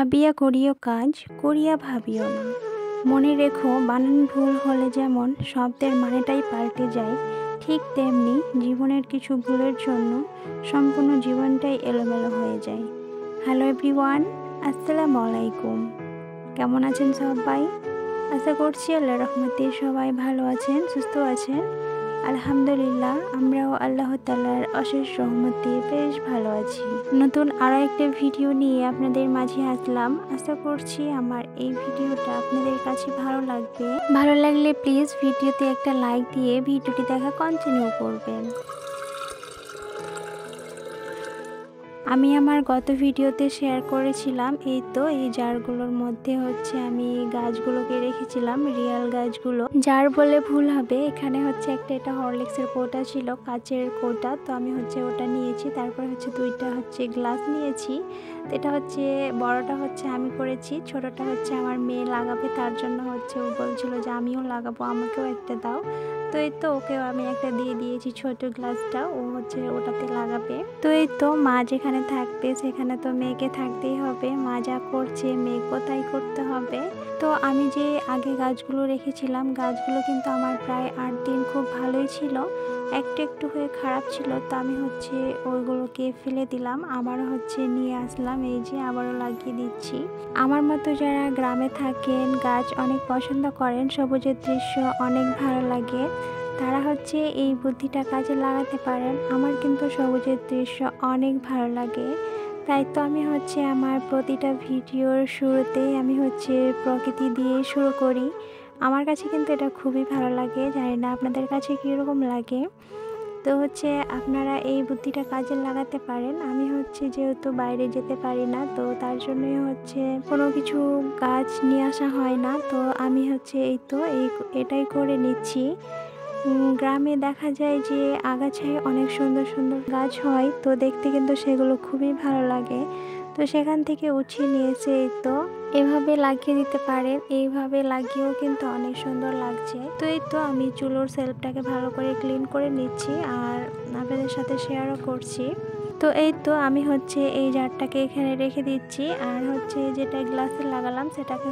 ভাবিয়া করিও কাজ, করিয়া ভাবিও না। মনে রেখো, বানান ভুল হলে যেমন শব্দের মানেটাই পাল্টে যায়, ঠিক তেমনি জীবনের কিছু ভুলের জন্য সম্পূর্ণ জীবনটাই এলোমেলো হয়ে যায়। হ্যালো এভরিওয়ান, আসসালামু আলাইকুম। কেমন আছেন সবাই? আশা করছি আল্লাহর রহমতে সবাই ভালো আছেন, সুস্থ আছেন। আলহামদুলিল্লাহ, আমরাও আল্লাহ তাআলার অশেষ রহমতে বেশ ভালো আছি। নতুন আরও একটা ভিডিও নিয়ে আপনাদের মাঝে আসলাম। আশা করছি আমার এই ভিডিওটা আপনাদের কাছে ভালো লাগবে। ভালো লাগলে প্লিজ ভিডিওতে একটা লাইক দিয়ে ভিডিওটি দেখা কন্টিনিউ করবেন। আমি আমার গত ভিডিওতে শেয়ার করেছিলাম এই জারগুলোর মধ্যে আমি গাছগুলোকে রেখেছিলাম, রিয়েল গাছগুলো। জার বলে ভুল হবে, এখানে এটা হরলিক্সের কৌটা ছিল, কাচের কৌটা। তো আমি ওটা নিয়েছি। তারপরে দুইটা গ্লাস নিয়েছি। এটা বড়টা আমি করেছি, ছোটটা আমার মেয়ে লাগাবে। তার জন্য ও বলছিল যে আমিও লাগাবো, আমাকেও একটা দাও। তো ওকেও আমি একটা দিয়ে দিয়েছি, ছোট গ্লাসটা। ও ওটাতে লাগাবে। তো মা যেখানে থাকবে সেখানে তো মেয়েকে থাকতেই হবে। মা যা করছে মেয়েকেও তাই করতে হবে। তো আমি যে আগে গাছগুলো রেখেছিলাম, গাছগুলো কিন্তু আমার প্রায় 8 দিন খুব ভালোই ছিল। একটু একটু হয়ে খারাপ ছিল। তো আমি ওইগুলোকে ফেলে দিলাম, আবারও নিয়ে আসলাম। এই যে আবারও লাগিয়ে দিচ্ছি। আমার মতো যারা গ্রামে থাকেন, গাছ অনেক পছন্দ করেন, সবুজের দৃশ্য অনেক ভালো লাগে, তারা এই বুদ্ধিটা কাজে লাগাতে পারেন। আমার কিন্তু সবুজের দৃশ্য অনেক ভালো লাগে। তাই তো আমি আমার প্রতিটা ভিডিওর শুরুতেই আমি প্রকৃতি দিয়ে শুরু করি। আমার কাছে কিন্তু এটা খুবই ভালো লাগে, জানি না আপনাদের কাছে কীরকম লাগে। তো আপনারা এই বুদ্ধিটা কাজে লাগাতে পারেন। আমি যেহেতু বাইরে যেতে পারি না, তো তার জন্যই কোনো কিছু গাছ নিয়ে আসা হয় না। তো আমি এটাই করে নিচ্ছি। গ্রামে দেখা যায় যে আগাছায় অনেক সুন্দর সুন্দর গাছ হয়, তো দেখতে কিন্তু সেগুলো খুবই ভালো লাগে। তো সেখান থেকে উঠিয়ে নিয়েছে। এভাবে লাগিয়ে দিতে পারেন, এইভাবে লাগিয়েও কিন্তু অনেক সুন্দর লাগছে। তো আমি চুলোর সেলফটাকে ভালো করে ক্লিন করে নিচ্ছি আর আপনাদের সাথে শেয়ারও করছি। তো আমি এই জারটাকে এখানে রেখে দিচ্ছি। আর যেটা গ্লাসে লাগালাম সেটাকে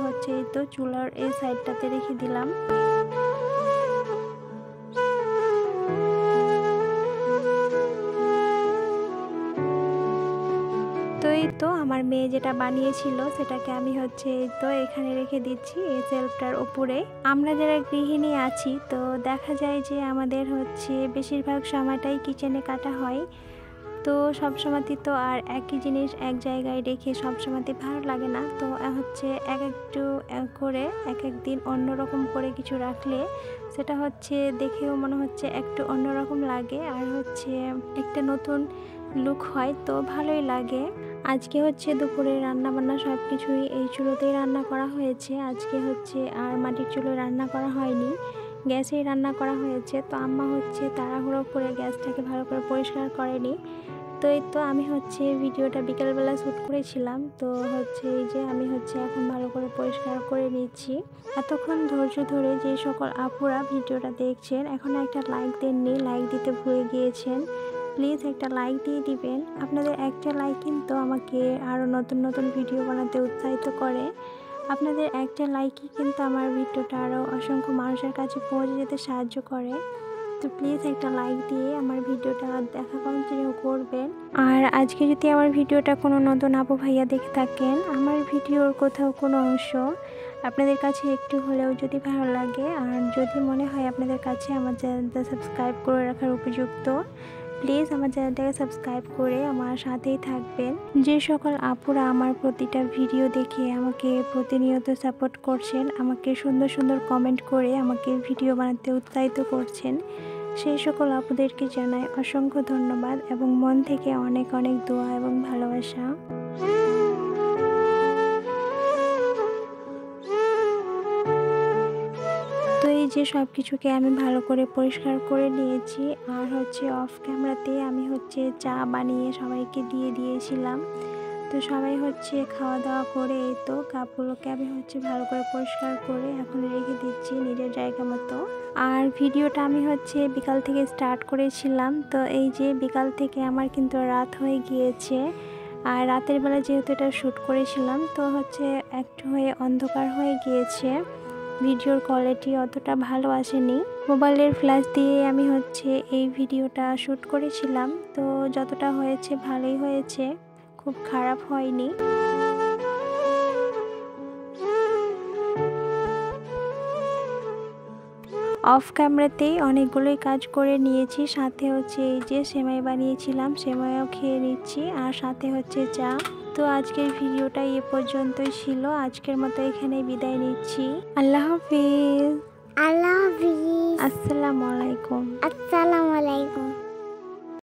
চুলার এই সাইডটাতে রেখে দিলাম। তো আমার মেয়ে যেটা বানিয়েছিল সেটাকে আমি এখানে রেখে দিচ্ছি, এই সেলফটার উপরে। আমরা যারা গৃহিণী আছি, তো দেখা যায় যে আমাদের বেশিরভাগ সময়টাই কিচেনে কাটা হয়। তো সবসময়তে তো আর একই জিনিস এক জায়গায় রেখে সবসময়তে ভালো লাগে না। তো এক একটু করে এক এক দিন অন্যরকম করে কিছু রাখলে সেটা দেখেও মনে একটু অন্যরকম লাগে, আর একটা নতুন লুক হয়, তো ভালোই লাগে। আজকে দুপুরে রান্না বান্না সব কিছুই এই চুলোতেই রান্না করা হয়েছে। আজকে আর মাটির চুলোয় রান্না করা হয়নি, গ্যাসেই রান্না করা হয়েছে। তো আম্মা তাড়াহুড়ো করে গ্যাসটাকে ভালো করে পরিষ্কার করেনি। তো আমি ভিডিওটা বিকেলবেলা শ্যুট করেছিলাম। তো এই যে আমি এখন ভালো করে পরিষ্কার করে নিচ্ছি। এতক্ষণ ধৈর্য ধরে যে সকল আপুরা ভিডিওটা দেখছেন, এখন একটা লাইক দেননি, লাইক দিতে ভুলে গিয়েছেন, প্লিজ একটা লাইক দিয়ে দিবেন। আপনাদের একটা লাইক কিন্তু আমাকে আরও নতুন নতুন ভিডিও বানাতে উৎসাহিত করে। আপনাদের একটা লাইকই কিন্তু আমার ভিডিওটা আরও অসংখ্য মানুষের কাছে পৌঁছে যেতে সাহায্য করে। তো প্লিজ একটা লাইক দিয়ে আমার ভিডিওটা দেখা কন্টিনিউ করবেন। আর আজকে যদি আমার ভিডিওটা কোনো নতুন আপু ভাইয়া দেখে থাকেন, আমার ভিডিওর কোথাও কোনো অংশ আপনাদের কাছে একটু হলেও যদি ভালো লাগে, আর যদি মনে হয় আপনাদের কাছে আমার চ্যানেলটা সাবস্ক্রাইব করে রাখার উপযুক্ত, প্লিজ আমার চ্যানেলটাকে সাবস্ক্রাইব করে আমার সাথেই থাকবেন। যে সকল আপুরা আমার প্রতিটা ভিডিও দেখে আমাকে প্রতিনিয়ত সাপোর্ট করছেন, আমাকে সুন্দর সুন্দর কমেন্ট করে আমাকে ভিডিও বানাতে উৎসাহিত করছেন, সেই সকল আপুদেরকে জানাই অসংখ্য ধন্যবাদ এবং মন থেকে অনেক অনেক দোয়া এবং ভালোবাসা। তো এই যে সব কিছুকে আমি ভালো করে পরিষ্কার করে নিয়েছি। আর অফ ক্যামেরাতে আমি চা বানিয়ে সবাইকে দিয়ে দিয়েছিলাম। তো সবাই খাওয়া দাওয়া করে তো কাপগুলোকে আমি ভালো করে পরিষ্কার করে এখন রেখে দিচ্ছি নিজের জায়গা মতো। আর ভিডিওটা আমি বিকাল থেকে স্টার্ট করেছিলাম। তো এই যে বিকাল থেকে আমার কিন্তু রাত হয়ে গিয়েছে। আর রাতের বেলা যেহেতু এটা শ্যুট করেছিলাম তো হচ্ছে একটু হয়ে অন্ধকার হয়ে গিয়েছে, ভিডিওর কোয়ালিটি অতটা ভালো আসেনি। মোবাইলের ফ্ল্যাশ দিয়ে আমি হচ্ছে এই ভিডিওটা শ্যুট করেছিলাম, তো যতটা হয়েছে ভালোই হয়েছে, খুব খারাপ হয়নি। অফ ক্যামেরাতেই অনেকগুলোই কাজ করে নিয়েছি, সাথে হচ্ছে এই যে সেমাই বানিয়েছিলাম সেমাইও খেয়ে নিচ্ছি, আর সাথে হচ্ছে চা। তো আজকের ভিডিওটা এ পর্যন্তই ছিল, আজকের মতো এখানে বিদায় নিচ্ছি। আল্লাহ হাফিজ। আল্লাহ হাফিজ। আসসালামু আলাইকুম। আসসালামু আলাইকুম।